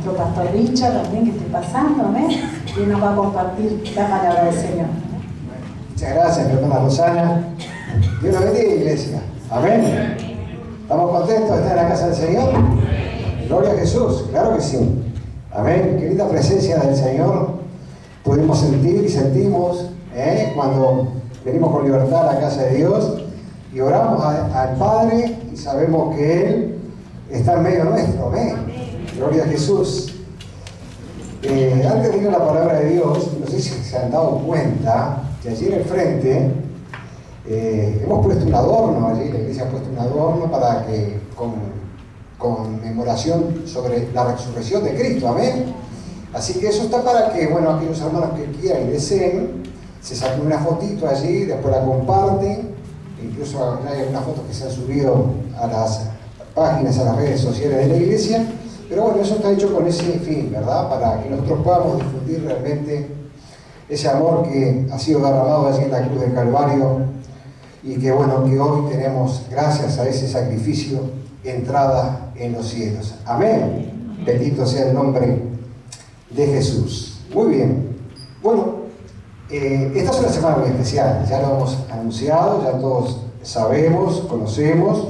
nuestro pastor Richard también, que esté pasando, amén, y nos va a compartir la palabra del Señor. Muchas gracias, mi hermana Rosana. Dios la bendiga, iglesia. Amén. ¿Estamos contentos de estar en la casa del Señor? Gloria a Jesús, claro que sí. Amén. Qué linda presencia del Señor pudimos sentir y sentimos cuando venimos con libertad a la casa de Dios y oramos al Padre y sabemos que Él está en medio nuestro. Amén. Gloria a Jesús. Antes de ir a la palabra de Dios, no sé si se han dado cuenta que allí en el frente hemos puesto un adorno, allí la iglesia ha puesto un adorno para que con conmemoración sobre la resurrección de Cristo, amén. Así que eso está para que, bueno, aquellos hermanos que quieran y deseen, se saquen una fotito allí, después la comparten, incluso hay algunas fotos que se han subido a las páginas, a las redes sociales de la iglesia, pero bueno, eso está hecho con ese fin, ¿verdad? Para que nosotros podamos difundir realmente ese amor que ha sido derramado allí en la cruz del Calvario y que, bueno, que hoy tenemos, gracias a ese sacrificio, entrada en los cielos. Amén. Bendito sea el nombre de Jesús. Muy bien. Bueno, esta es una semana muy especial. Ya lo hemos anunciado, ya todos sabemos, conocemos.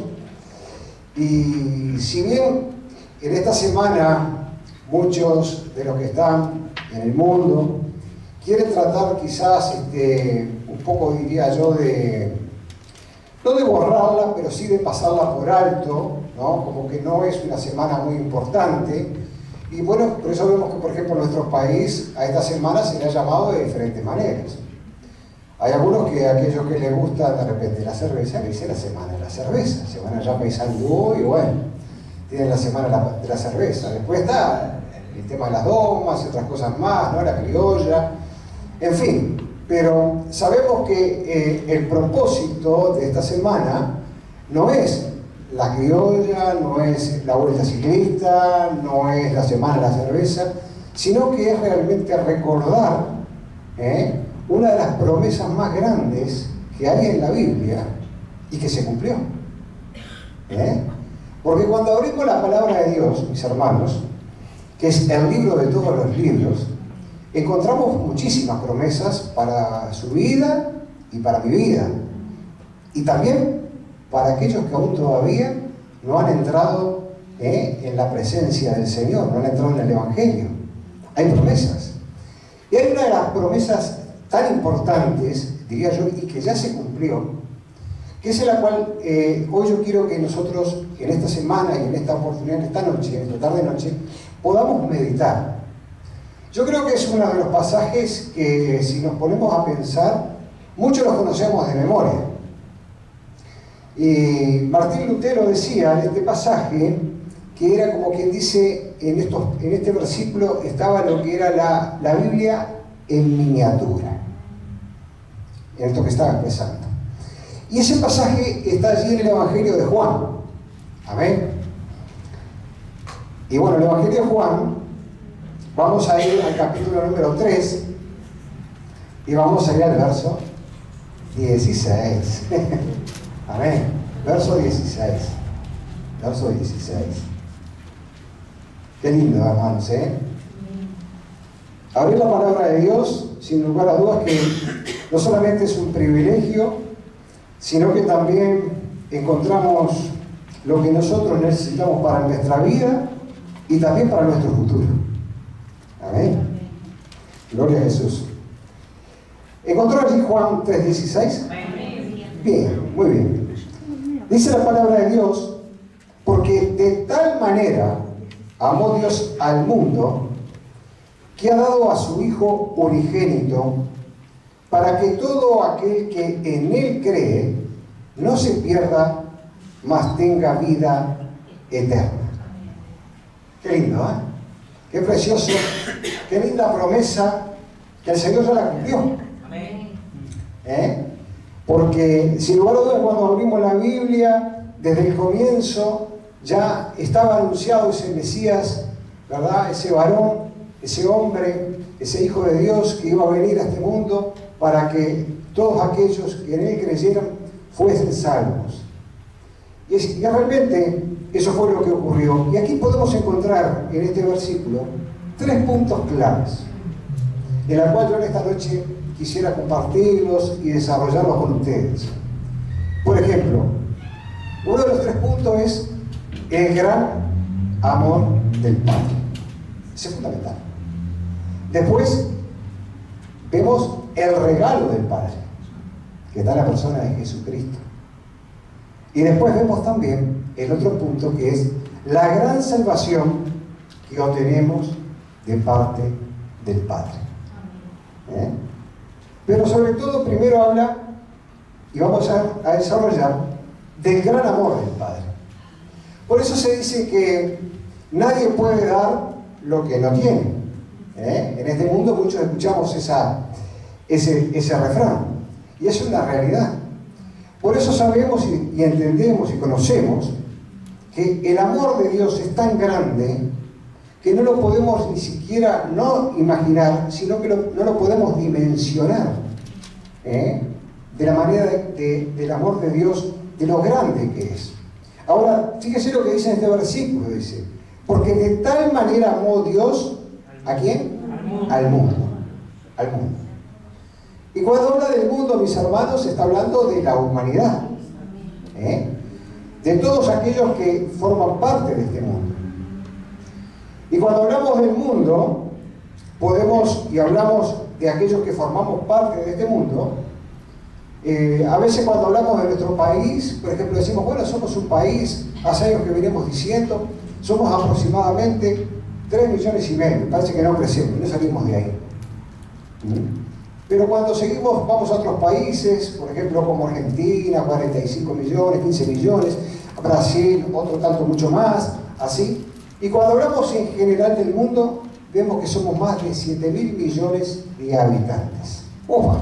Y si bien en esta semana muchos de los que están en el mundo quieren tratar quizás un poco, diría yo, no de borrarla, pero sí de pasarla por alto, ¿no? Como que no es una semana muy importante. Y bueno, por eso vemos que, por ejemplo, en nuestro país a esta semana se le ha llamado de diferentes maneras. Hay algunos que aquellos que les gusta de repente la cerveza, le dicen la semana de la cerveza. Se van allá pensando, y bueno, tienen la semana de la cerveza. Después está el tema de las domas y otras cosas más, ¿no? La criolla, en fin. Pero sabemos que el propósito de esta semana no es la criolla, no es la vuelta ciclista, no es la semana de la cerveza, sino que es realmente recordar una de las promesas más grandes que hay en la Biblia y que se cumplió. Porque cuando abrimos la palabra de Dios, mis hermanos, que es el libro de todos los libros, encontramos muchísimas promesas para su vida y para mi vida. Y también para aquellos que aún todavía no han entrado en la presencia del Señor, no han entrado en el Evangelio. Hay promesas. Y hay una de las promesas tan importantes, diría yo, y que ya se cumplió, que es en la cual hoy yo quiero que nosotros en esta semana y en esta oportunidad, en esta noche, en esta tarde-noche, podamos meditar. Yo creo que es uno de los pasajes que, si nos ponemos a pensar, muchos los conocemos de memoria. Y Martín Lutero decía en este pasaje que era como quien dice, en este versículo estaba lo que era la Biblia en miniatura, en esto que estaba expresando. Y ese pasaje está allí en el Evangelio de Juan. Amén. Y bueno, el Evangelio de Juan, vamos a ir al capítulo número 3 y vamos a ir al verso 16. Amén. Verso 16. Verso 16. Qué lindo, hermanos, Abrir la palabra de Dios, sin lugar a dudas, que no solamente es un privilegio, sino que también encontramos lo que nosotros necesitamos para nuestra vida y también para nuestro futuro. Amén. Gloria a Jesús. ¿Encontró allí Juan 3:16? Bien, muy bien. Dice la palabra de Dios, porque de tal manera amó Dios al mundo, que ha dado a su Hijo unigénito, para que todo aquel que en Él cree no se pierda, mas tenga vida eterna. Qué lindo, Qué precioso, qué linda promesa que el Señor ya la cumplió. Porque sin lugar a dudas, cuando abrimos la Biblia, desde el comienzo ya estaba anunciado ese Mesías, ¿verdad? Ese varón, ese hombre, ese Hijo de Dios que iba a venir a este mundo para que todos aquellos que en Él creyeran fuesen salvos. Y realmente eso fue lo que ocurrió. Y aquí podemos encontrar en este versículo 3 puntos claves, en la cual yo en esta noche quisiera compartirlos y desarrollarlos con ustedes. Por ejemplo, uno de los 3 puntos es el gran amor del Padre. Ese es fundamental. Después vemos el regalo del Padre, que está en la persona de Jesucristo. Y después vemos también el otro punto, que es la gran salvación que obtenemos de parte del Padre. Pero sobre todo primero habla, y vamos a desarrollar, del gran amor del Padre. Por eso se dice que nadie puede dar lo que no tiene. En este mundo muchos escuchamos ese refrán, y es una realidad. Por eso sabemos y entendemos y conocemos que el amor de Dios es tan grande que no lo podemos ni siquiera no imaginar, sino que no lo podemos dimensionar, de la manera del amor de Dios, de lo grande que es. Ahora, fíjese lo que dice en este versículo, dice, porque de tal manera amó Dios, ¿a quién? Al mundo. Al mundo. Y cuando habla del mundo, mis hermanos, está hablando de la humanidad, de todos aquellos que forman parte de este mundo. Y cuando hablamos del mundo, podemos, y hablamos de aquellos que formamos parte de este mundo, a veces cuando hablamos de nuestro país, por ejemplo, decimos, bueno, somos un país, hace años que venimos diciendo, somos aproximadamente 3,5 millones, parece que no crecemos, no salimos de ahí. Pero cuando seguimos, vamos a otros países, por ejemplo, como Argentina, 45 millones, 15 millones, Brasil, otro tanto mucho más, así. Y cuando hablamos en general del mundo, vemos que somos más de 7.000 millones de habitantes. ¡Ufa!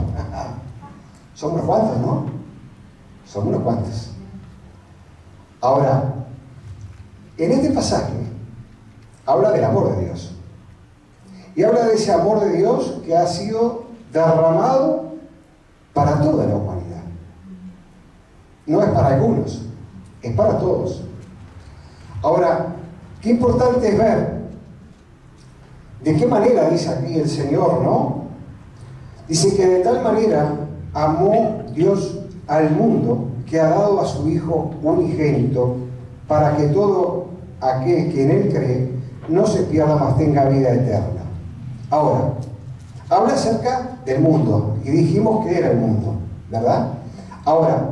Somos unos cuantos, ¿no? Somos unos cuantos. Ahora, en este pasaje, habla del amor de Dios. Y habla de ese amor de Dios que ha sido derramado para toda la humanidad. No es para algunos, es para todos. Ahora, qué importante es ver de qué manera dice aquí el Señor, ¿no? Dice que de tal manera amó Dios al mundo que ha dado a su Hijo unigénito para que todo aquel que en Él cree no se pierda, mas tenga vida eterna. Ahora, habla acerca del mundo, y dijimos que era el mundo, ¿verdad? Ahora,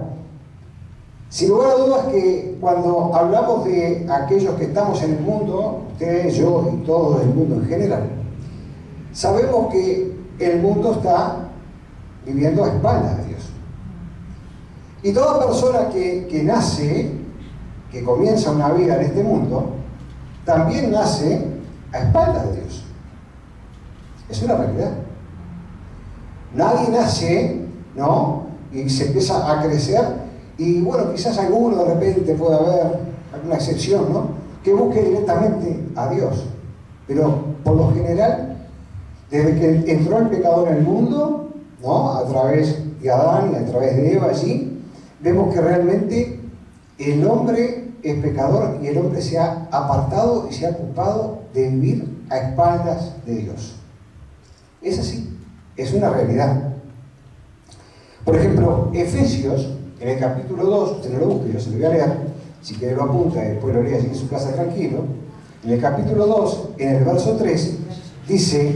sin lugar a dudas que cuando hablamos de aquellos que estamos en el mundo, ustedes, yo y todo el mundo en general, sabemos que el mundo está viviendo a espaldas de Dios. Y toda persona que nace, que comienza una vida en este mundo, también nace a espaldas de Dios. Es una realidad. Nadie nace, ¿no? Y se empieza a crecer, y bueno, quizás alguno de repente pueda haber alguna excepción, ¿no? Que busque directamente a Dios. Pero por lo general, desde que entró el pecado en el mundo, ¿no? A través de Adán y a través de Eva allí, vemos que realmente el hombre es pecador y el hombre se ha apartado y se ha ocupado de vivir a espaldas de Dios. Es así, es una realidad. Por ejemplo, Efesios, en el capítulo 2, usted no lo busque, yo se lo voy a leer, si quiere lo apunta y después lo lee allí en su casa tranquilo. En el capítulo 2, en el verso 3, dice,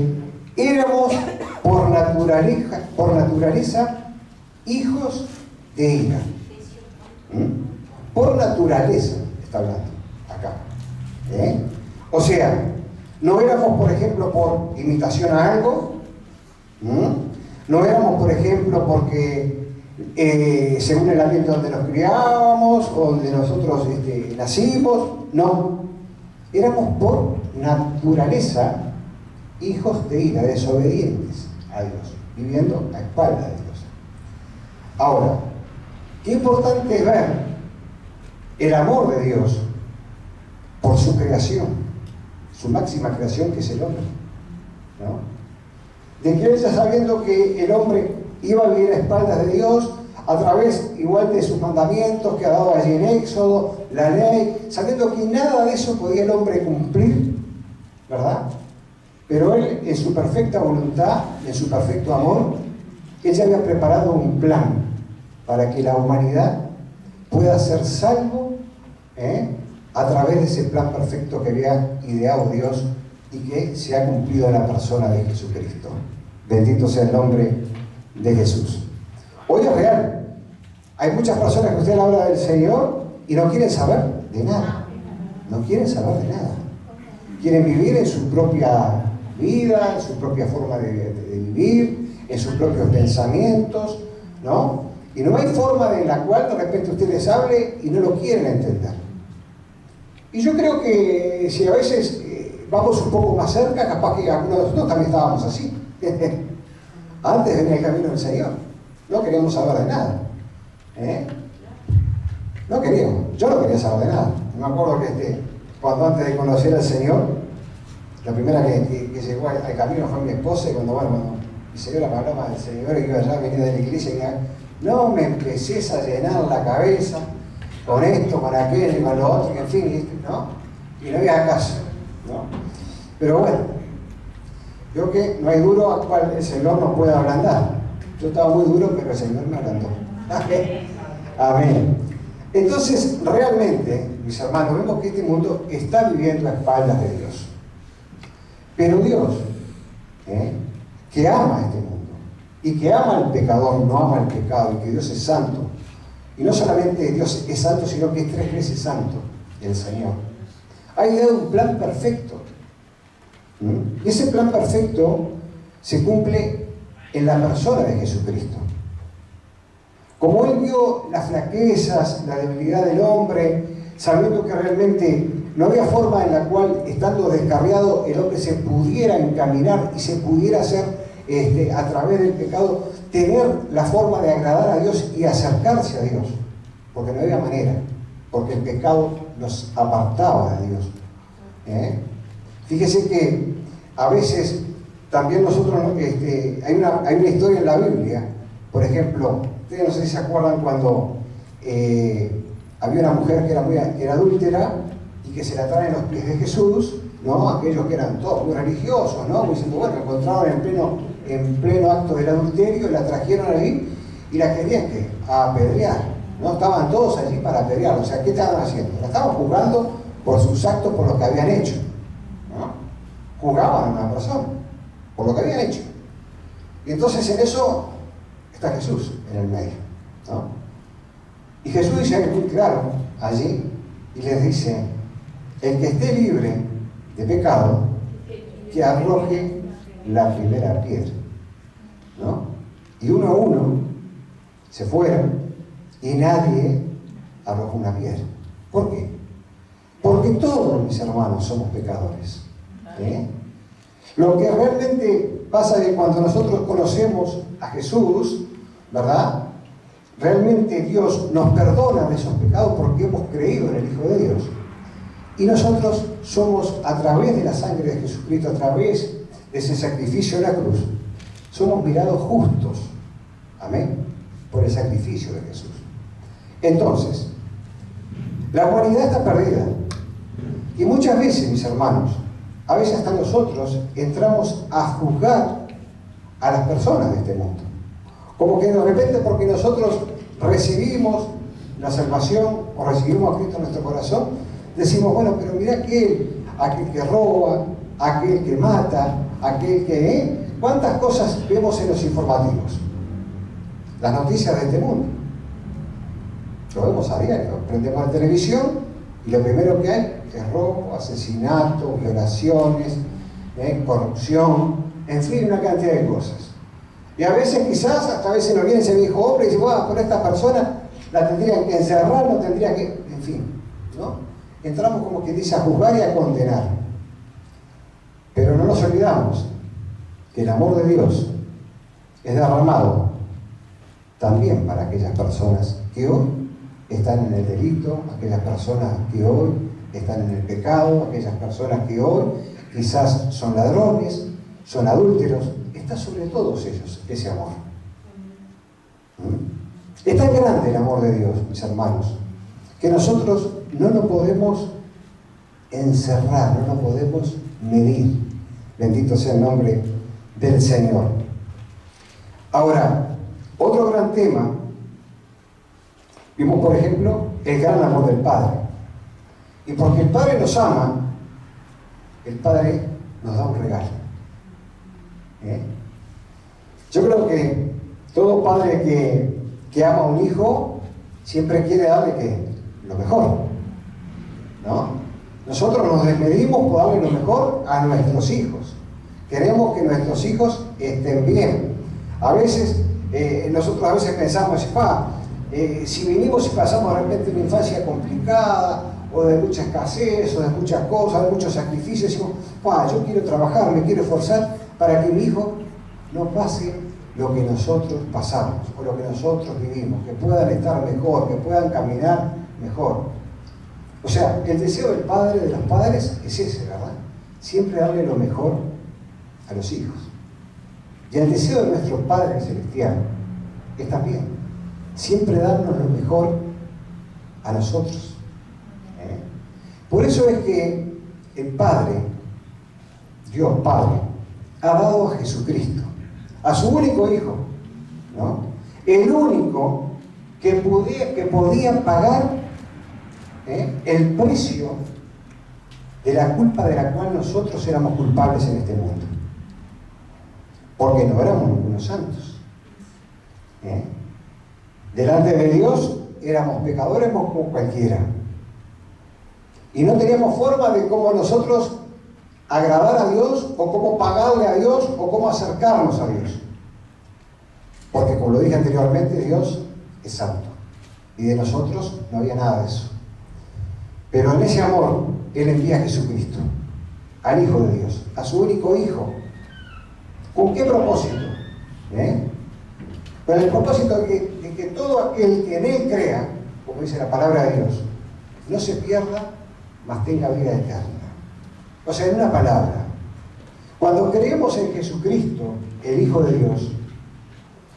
éramos por naturaleza hijos de ira. Por naturaleza, está hablando acá. O sea, no éramos, por ejemplo, por imitación a algo. No éramos, por ejemplo, porque según el ambiente donde nos criábamos o donde nosotros nacimos. No. Éramos por naturaleza hijos de ira, desobedientes a Dios, viviendo a espaldas de Dios. Ahora, qué importante es ver el amor de Dios por su creación, su máxima creación, que es el hombre, ¿no? De que él, ya sabiendo que el hombre iba a vivir a espaldas de Dios, a través igual de sus mandamientos que ha dado allí en Éxodo, la ley, sabiendo que nada de eso podía el hombre cumplir, ¿verdad? Pero Él, en su perfecta voluntad, en su perfecto amor, Él ya había preparado un plan para que la humanidad pueda ser salvo a través de ese plan perfecto que había ideado Dios y que se ha cumplido en la persona de Jesucristo. Bendito sea el nombre de Jesús. Hoy es real. Hay muchas personas que usted le habla del Señor y no quieren saber de nada. No quieren saber de nada. Quieren vivir en su propia vida, en su propia forma de vivir, en sus propios pensamientos, ¿no? Y no hay forma en la cual de repente usted les hable y no lo quieren entender. Y yo creo que si a veces vamos un poco más cerca, capaz que algunos de nosotros también estábamos así. Antes venía el camino del Señor. No queríamos saber de nada. No queríamos. Yo no quería saber de nada. Me acuerdo que cuando antes de conocer al Señor, la primera que llegó al camino fue mi esposa, y cuando y se dio la palabra del Señor y yo allá venía de la iglesia y no me empecés a llenar la cabeza con esto, con aquello, con lo otro, y en fin, ¿no? Y no había caso, ¿no? Pero bueno, yo que no hay duro al cual el Señor no pueda ablandar. Yo estaba muy duro, pero el Señor me ablandó. Amén. Entonces, realmente, mis hermanos, vemos que este mundo está viviendo a espaldas de Dios. Pero Dios, que ama este mundo, y que ama al pecador, no ama el pecado, y que Dios es santo. Y no solamente Dios es santo, sino que es 3 veces santo, el Señor. Ha ideado un plan perfecto. Y ese plan perfecto se cumple en la persona de Jesucristo. Como Él vio las flaquezas, la debilidad del hombre, sabiendo que realmente no había forma en la cual, estando descarriado, el hombre se pudiera encaminar y se pudiera hacer a través del pecado, tener la forma de agradar a Dios y acercarse a Dios, porque no había manera, porque el pecado nos apartaba de Dios. Fíjese que a veces también nosotros, hay una historia en la Biblia, por ejemplo, ustedes no sé si se acuerdan cuando había una mujer que era adúltera y que se la traen los pies de Jesús, ¿no? Aquellos que eran todos muy religiosos, ¿no? Diciendo, bueno, encontraron en pleno acto del adulterio, la trajeron ahí y la querían apedrear, ¿no? Estaban todos allí para apedrear. O sea, ¿qué estaban haciendo? La estaban juzgando por sus actos, por lo que habían hecho, ¿no? Juzgaban a una persona por lo que habían hecho. Y entonces en eso está Jesús en el medio, ¿no? Y Jesús dice algo muy claro allí y les dice: el que esté libre de pecado, que arroje la primera piedra, ¿no? Y uno a uno se fueron y nadie arrojó una piedra. ¿Por qué? Porque todos, mis hermanos, somos pecadores. Lo que realmente pasa es que cuando nosotros conocemos a Jesús, ¿verdad? Realmente Dios nos perdona de esos pecados porque hemos creído en el Hijo de Dios. Y nosotros somos, a través de la sangre de Jesucristo, a través de ese sacrificio en la cruz, somos mirados justos, amén, por el sacrificio de Jesús. Entonces, la humanidad está perdida. Y muchas veces, mis hermanos, a veces hasta nosotros entramos a juzgar a las personas de este mundo. Como que de repente, porque nosotros recibimos la salvación o recibimos a Cristo en nuestro corazón, decimos, bueno, pero mira aquel que roba, aquel que mata, aquel que... ¿Cuántas cosas vemos en los informativos? Las noticias de este mundo. Lo vemos a diario. Prendemos la televisión y lo primero que hay es robo, asesinato, violaciones, corrupción, en fin, una cantidad de cosas. Y a veces quizás, hasta a veces nos viene ese viejo hombre y dice, bueno, por esta persona la tendrían que encerrar, no tendría que... En fin, ¿no? Entramos como que dice a juzgar y a condenar. Pero no nos olvidamos que el amor de Dios es derramado también para aquellas personas que hoy están en el delito, aquellas personas que hoy están en el pecado, aquellas personas que hoy quizás son ladrones, son adúlteros. Está sobre todos ellos ese amor. Es tan grande el amor de Dios, mis hermanos, que nosotros no lo podemos encerrar, no lo podemos medir. Bendito sea el nombre del Señor. Ahora, otro gran tema, vimos por ejemplo el gran amor del Padre. Y porque el Padre nos ama, el Padre nos da un regalo. Yo creo que todo padre que ama a un hijo siempre quiere darle lo mejor, ¿no? Nosotros nos desmedimos por darle lo mejor a nuestros hijos. Queremos que nuestros hijos estén bien. A veces, nosotros pensamos, si vinimos y pasamos de repente una infancia complicada, o de mucha escasez, o de muchas cosas, de muchos sacrificios, decimos, yo quiero trabajar, me quiero esforzar para que mi hijo no pase lo que nosotros pasamos, o lo que nosotros vivimos, que puedan estar mejor, que puedan caminar mejor. O sea, el deseo del Padre, de los padres, es ese, ¿verdad? Siempre darle lo mejor a los hijos. Y el deseo de nuestro Padre Celestial es también siempre darnos lo mejor a nosotros. Por eso es que el Padre, Dios Padre, ha dado a Jesucristo, a su único Hijo, ¿no? El único que podía pagar el precio de la culpa de la cual nosotros éramos culpables en este mundo. Porque no éramos ningunos santos. Delante de Dios éramos pecadores como cualquiera. Y no teníamos forma de cómo nosotros agradar a Dios, o cómo pagarle a Dios, o cómo acercarnos a Dios. Porque como lo dije anteriormente, Dios es santo. Y de nosotros no había nada de eso. Pero en ese amor, Él envía a Jesucristo, al Hijo de Dios, a su único Hijo. ¿Con qué propósito? Con el propósito de que todo aquel que en Él crea, como dice la palabra de Dios, no se pierda, mas tenga vida eterna. O sea, en una palabra, cuando creemos en Jesucristo, el Hijo de Dios,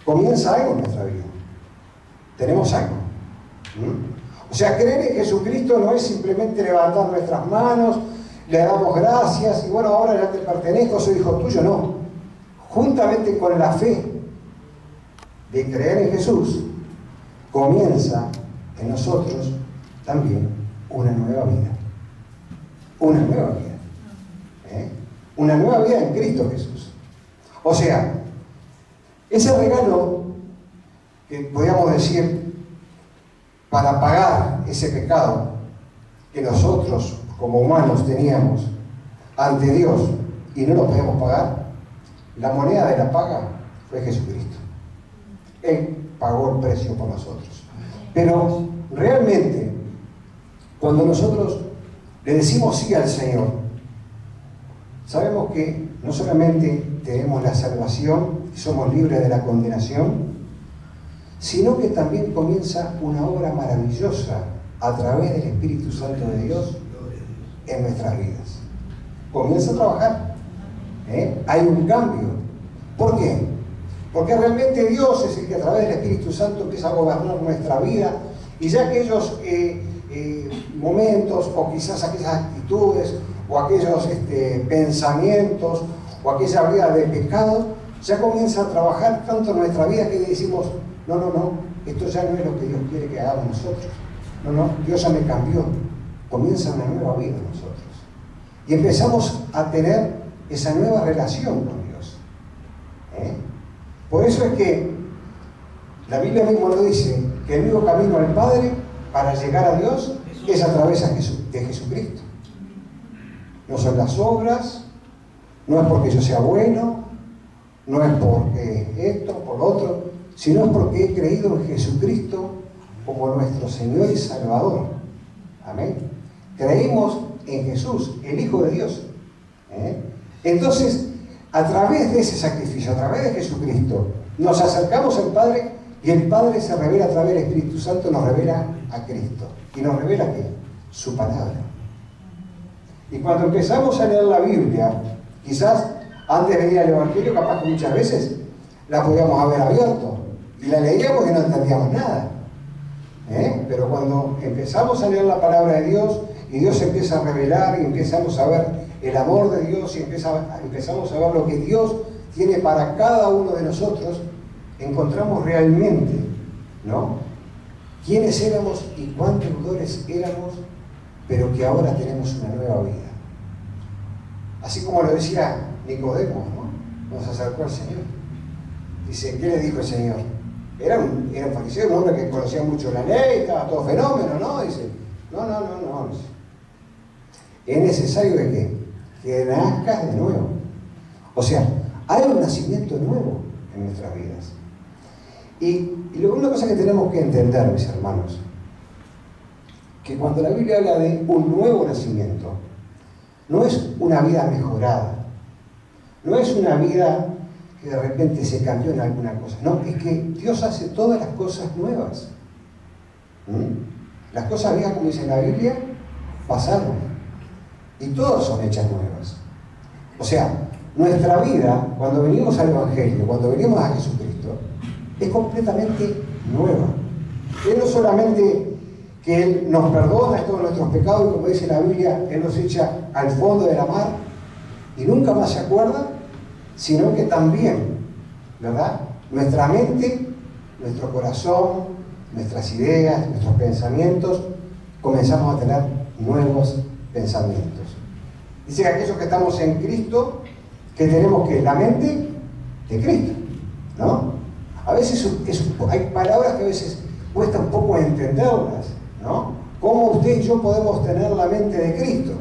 comienza algo en nuestra vida. Tenemos algo. O sea, creer en Jesucristo no es simplemente levantar nuestras manos, le damos gracias y bueno, ahora ya te pertenezco, soy hijo tuyo. No. Juntamente con la fe de creer en Jesús, comienza en nosotros también una nueva vida. Una nueva vida. Una nueva vida en Cristo Jesús. O sea, ese regalo que podríamos decir para pagar ese pecado que nosotros como humanos teníamos ante Dios y no lo podíamos pagar, la moneda de la paga fue Jesucristo. Él pagó el precio por nosotros. Pero realmente, cuando nosotros le decimos sí al Señor, sabemos que no solamente tenemos la salvación y somos libres de la condenación, sino que también comienza una obra maravillosa a través del Espíritu Santo de Dios en nuestras vidas. Comienza a trabajar. Hay un cambio. ¿Por qué? Porque realmente Dios es el que a través del Espíritu Santo empieza a gobernar nuestra vida, y ya aquellos momentos, o quizás aquellas actitudes, o aquellos pensamientos, o aquella vida de pecado, ya comienza a trabajar tanto en nuestra vida que decimos, no, esto ya no es lo que Dios quiere que hagamos nosotros. No, Dios ya me cambió. Comienza una nueva vida en nosotros. Y empezamos a tener esa nueva relación con Dios. Por eso es que la Biblia mismo lo dice, que el único camino al Padre para llegar a Dios es a través de Jesucristo. No son las obras, no es porque yo sea bueno, no es porque esto, por lo otro, sino es porque he creído en Jesucristo como nuestro Señor y Salvador. Amén. Creímos en Jesús, el Hijo de Dios. Entonces, a través de ese sacrificio, a través de Jesucristo, nos acercamos al Padre, y el Padre se revela a través del Espíritu Santo, nos revela a Cristo. ¿Y nos revela qué? Su palabra. Y cuando empezamos a leer la Biblia, quizás antes de venir al Evangelio, capaz que muchas veces la podíamos haber abierto, y la leíamos y no entendíamos nada. Pero cuando empezamos a leer la palabra de Dios y Dios empieza a revelar y empezamos a ver el amor de Dios y empezamos a ver lo que Dios tiene para cada uno de nosotros, encontramos realmente, ¿no?, quiénes éramos y cuán deudores éramos, pero que ahora tenemos una nueva vida. Así como lo decía Nicodemo, ¿no?, cuando se acercó al Señor. Dice, ¿qué le dijo el Señor? Era un fariseo, un hombre que conocía mucho la ley, estaba todo fenómeno, ¿no? Dice, no. Dice, es necesario de qué? Que nazcas de nuevo. O sea, hay un nacimiento nuevo en nuestras vidas. Y una cosa que tenemos que entender, mis hermanos, que cuando la Biblia habla de un nuevo nacimiento, no es una vida mejorada, no es una vida que de repente se cambió en alguna cosa, no, es que Dios hace todas las cosas nuevas. Las cosas viejas, como dice la Biblia, pasaron, y todas son hechas nuevas. O sea, nuestra vida, cuando venimos al Evangelio, cuando venimos a Jesucristo, es completamente nueva. Él no solamente que Él nos perdona todos nuestros pecados, y como dice la Biblia, Él nos echa al fondo de la mar y nunca más se acuerda, sino que también, ¿verdad?, nuestra mente, nuestro corazón, nuestras ideas, nuestros pensamientos, comenzamos a tener nuevos pensamientos. Dice que aquellos que estamos en Cristo, que tenemos que la mente de Cristo, ¿no? A veces hay palabras que a veces cuesta un poco entenderlas, ¿no? ¿Cómo usted y yo podemos tener la mente de Cristo?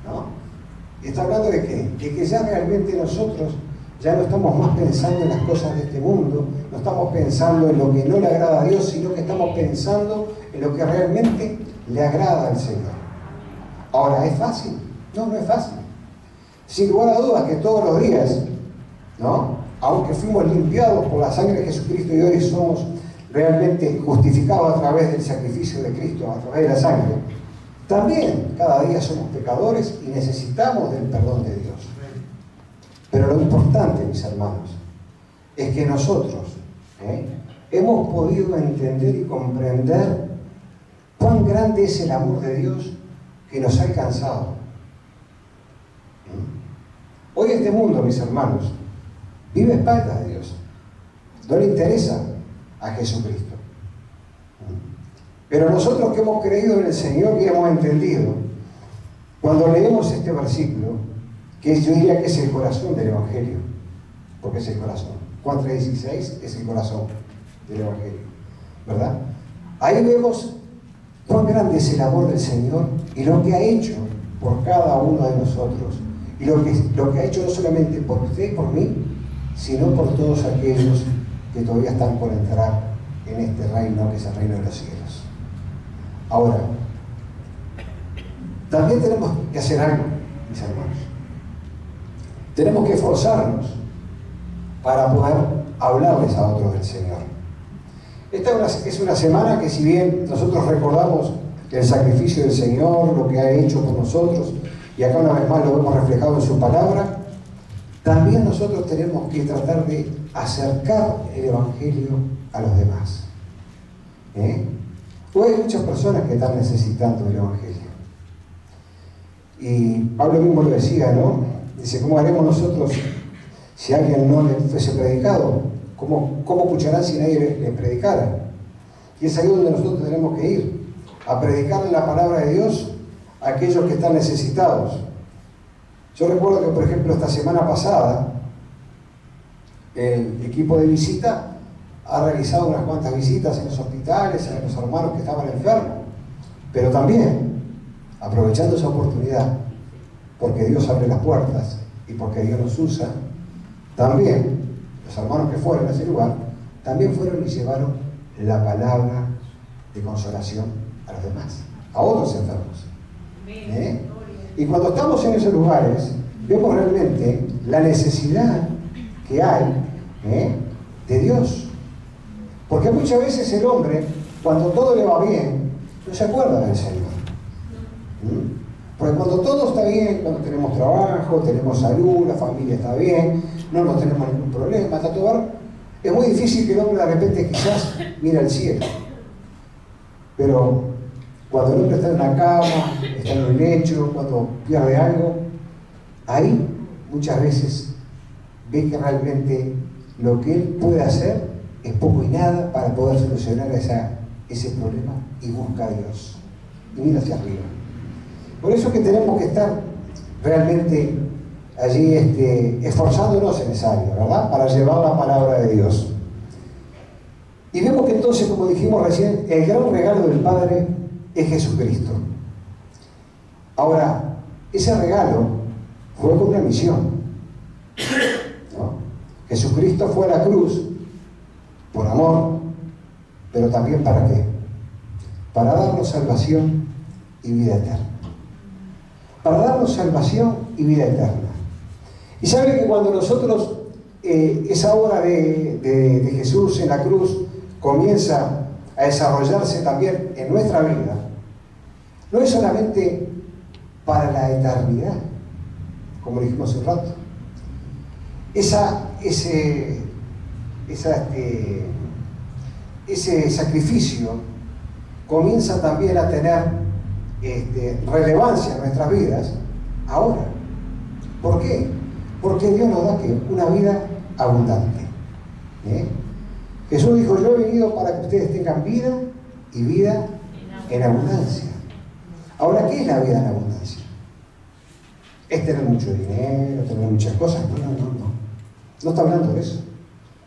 ¿No? Y está hablando de qué? De que ya realmente nosotros ya no estamos más pensando en las cosas de este mundo, no estamos pensando en lo que no le agrada a Dios, sino que estamos pensando en lo que realmente le agrada al Señor. Ahora, ¿es fácil? No, no es fácil. Sin lugar a dudas que todos los días, ¿no?, aunque fuimos limpiados por la sangre de Jesucristo y hoy somos realmente justificados a través del sacrificio de Cristo, a través de la sangre, también cada día somos pecadores y necesitamos del perdón de Dios. Pero lo importante, mis hermanos, es que nosotros hemos podido entender y comprender cuán grande es el amor de Dios que nos ha alcanzado. Hoy este mundo, mis hermanos, vive a espaldas de Dios. No le interesa a Jesucristo. Pero nosotros que hemos creído en el Señor y hemos entendido, cuando leemos este versículo, que yo diría que es el corazón del Evangelio, porque es el corazón. Juan 3:16 es el corazón del Evangelio, ¿verdad? Ahí vemos cuán grande es el amor del Señor y lo que ha hecho por cada uno de nosotros. Y lo que ha hecho no solamente por usted y por mí, sino por todos aquellos que todavía están por entrar en este reino, que es el reino de los cielos. Ahora, también tenemos que hacer algo, mis hermanos. Tenemos que esforzarnos para poder hablarles a otros del Señor. Esta es una semana que, si bien nosotros recordamos el sacrificio del Señor, lo que ha hecho por nosotros, y acá una vez más lo vemos reflejado en su palabra, también nosotros tenemos que tratar de acercar el Evangelio a los demás. Hoy hay muchas personas que están necesitando el Evangelio. Y Pablo mismo lo decía, ¿no? Dice, ¿cómo haremos nosotros si alguien no le fuese predicado? ¿Cómo escucharán si nadie les predicara? Y es ahí donde nosotros tenemos que ir, a predicarle la palabra de Dios a aquellos que están necesitados. Yo recuerdo que, por ejemplo, esta semana pasada, el equipo de visita ha realizado unas cuantas visitas en los hospitales, a los hermanos que estaban enfermos, pero también, aprovechando esa oportunidad, porque Dios abre las puertas y porque Dios nos usa, también los hermanos que fueron a ese lugar, también fueron y llevaron la palabra de consolación a los demás, a otros enfermos. Y cuando estamos en esos lugares, vemos realmente la necesidad que hay de Dios. Porque muchas veces el hombre, cuando todo le va bien, no se acuerda del Señor. Porque cuando todo está bien, cuando tenemos trabajo, tenemos salud, la familia está bien, no nos tenemos ningún problema, está todo bien, Es muy difícil que el hombre de repente quizás mire al cielo. Pero cuando el hombre está en una cama, está en un lecho, cuando pierde algo, ahí muchas veces ve que realmente lo que él puede hacer es poco y nada para poder solucionar ese problema y busca a Dios. Y mira hacia arriba. Por eso es que tenemos que estar realmente allí esforzándonos en esa área, ¿verdad? Para llevar la palabra de Dios. Y vemos que entonces, como dijimos recién, el gran regalo del Padre es Jesucristo. Ahora, ese regalo fue con una misión, ¿no? Jesucristo fue a la cruz por amor, pero también ¿para qué? Para darnos salvación y vida eterna. Para darnos salvación y vida eterna. Y sabe que cuando nosotros, esa obra de Jesús en la cruz comienza a desarrollarse también en nuestra vida, no es solamente para la eternidad, como dijimos hace un rato. Ese sacrificio comienza también a tener relevancia en nuestras vidas ahora. ¿Por qué? Porque Dios nos da una vida abundante. Jesús dijo: yo he venido para que ustedes tengan vida y vida en abundancia. Ahora, ¿qué es la vida en abundancia? ¿Es tener mucho dinero, tener muchas cosas? No está hablando de eso.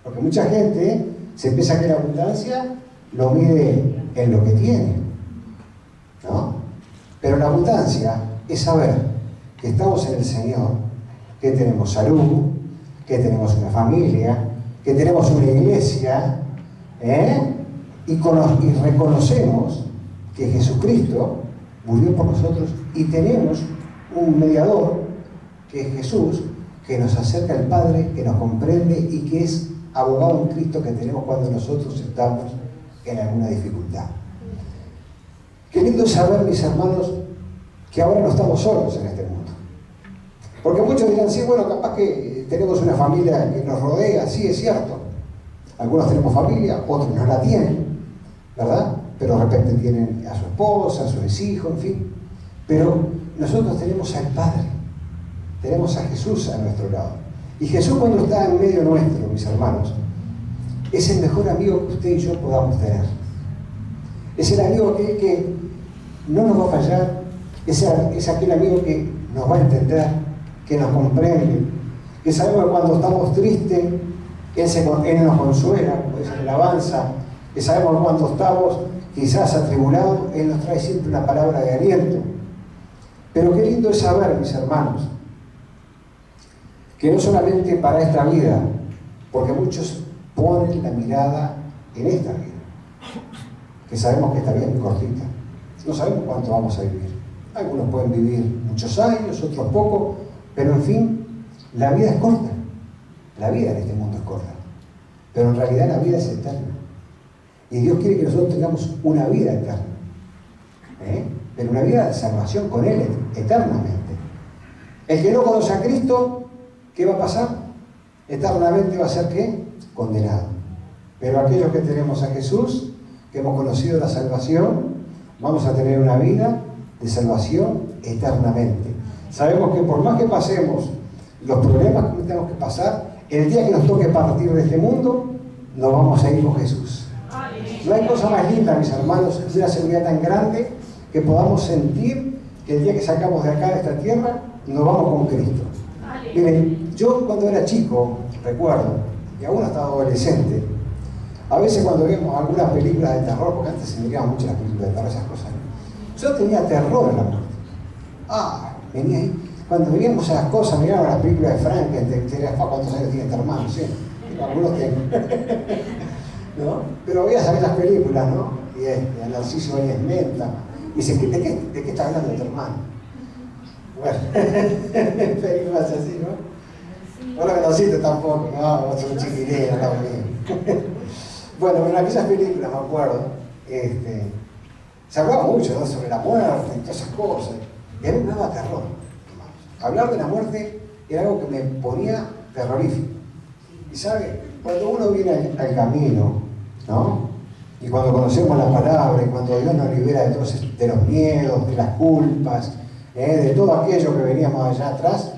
Porque mucha gente se piensa que la abundancia lo mide en lo que tiene, ¿no? Pero la abundancia es saber que estamos en el Señor, que tenemos salud, que tenemos una familia, que tenemos una iglesia, y reconocemos que Jesucristo murió por nosotros y tenemos un mediador, que es Jesús, que nos acerca al Padre, que nos comprende y que es abogado en Cristo que tenemos cuando nosotros estamos en alguna dificultad. Qué lindo es saber, mis hermanos, que ahora no estamos solos en este mundo. Porque muchos dirán: sí, bueno, capaz que tenemos una familia que nos rodea. Sí, es cierto. Algunos tenemos familia, otros no la tienen, ¿verdad? Pero de repente tienen a su esposa, a sus hijos, en fin. Pero nosotros tenemos al Padre, tenemos a Jesús a nuestro lado. Y Jesús, cuando está en medio nuestro, mis hermanos, es el mejor amigo que usted y yo podamos tener. Es el amigo que no nos va a fallar, es aquel amigo que nos va a entender, que nos comprende, que sabemos que cuando estamos tristes, Él nos consuela, como dice la alabanza, que sabemos que cuando estamos quizás atribulados, Él nos trae siempre una palabra de aliento. Pero qué lindo es saber, mis hermanos, que no solamente para esta vida, porque muchos ponen la mirada en esta vida, que sabemos que esta vida es muy cortita, no sabemos cuánto vamos a vivir. Algunos pueden vivir muchos años, otros poco, pero en fin, la vida es corta. La vida en este mundo es corta, pero en realidad la vida es eterna. Y Dios quiere que nosotros tengamos una vida eterna, pero una vida de salvación con Él eternamente. El que no conoce a Cristo, ¿qué va a pasar? Eternamente va a ser ¿qué? Condenado. Pero aquellos que tenemos a Jesús, que hemos conocido la salvación, vamos a tener una vida de salvación eternamente. Sabemos que por más que pasemos los problemas que tenemos que pasar, el día que nos toque partir de este mundo, nos vamos a ir con Jesús. No hay cosa más linda, mis hermanos, que una seguridad tan grande que podamos sentir que el día que sacamos de acá, de esta tierra, nos vamos con Cristo. Miren, yo cuando era chico, recuerdo, y aún estaba adolescente, a veces cuando vemos algunas películas de terror, porque antes se miraban mucho las películas de terror, esas cosas, yo tenía terror a la muerte. Venía ahí. Cuando veíamos esas cosas, mirábamos las películas de Frankenstein, que era cuántos años tiene este hermano, ¿sí? Algunos tienen. ¿No? Pero veías esas películas, ¿no? Y a Narciso Báñez Menta. Y dice: ¿de qué está hablando tu hermano? Bueno, películas así, ¿no? No lo conociste tampoco, no, vos sos un chiquilín, no bien. Bueno, en aquellas películas me acuerdo, se hablaba mucho, ¿no? Sobre la muerte y todas esas cosas. Y a mí me daba terror. Hablar de la muerte era algo que me ponía terrorífico. ¿Y sabe? cuando uno viene al camino, ¿no? Y cuando conocemos la palabra, y cuando Dios nos libera de los miedos, de las culpas, de todo aquello que veníamos allá atrás,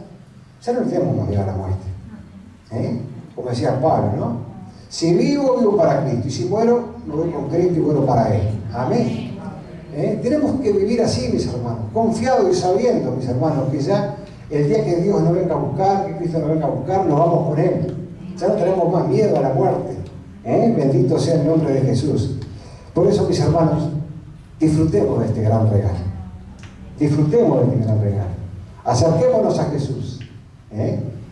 ya no tenemos miedo a la muerte. Como decía Pablo, ¿no? Si vivo, vivo para Cristo, y si muero, me voy con Cristo y muero para Él. Amén. Tenemos que vivir así, mis hermanos, confiados y sabiendo, mis hermanos, que ya el día que Dios nos venga a buscar, que Cristo nos venga a buscar, nos vamos con Él. Ya no tenemos más miedo a la muerte. Bendito sea el nombre de Jesús. Por eso, mis hermanos, disfrutemos de este gran regalo. Disfrutemos de este gran regalo. Acerquémonos a Jesús.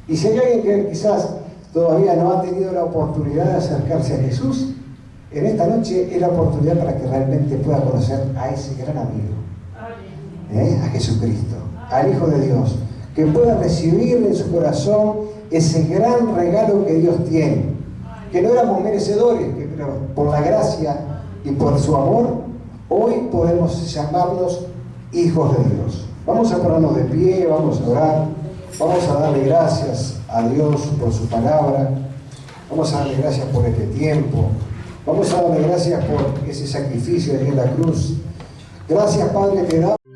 Y si hay alguien que quizás todavía no ha tenido la oportunidad de acercarse a Jesús, en esta noche es la oportunidad para que realmente pueda conocer a ese gran amigo, a Jesucristo, al Hijo de Dios, que pueda recibir en su corazón ese gran regalo que Dios tiene, que no éramos merecedores, pero por la gracia y por su amor, hoy podemos llamarnos hijos de Dios. Vamos a ponernos de pie, vamos a orar, vamos a darle gracias a Dios por su palabra, vamos a darle gracias por este tiempo, vamos a darle gracias por ese sacrificio allí en la cruz. Gracias, Padre, te damos.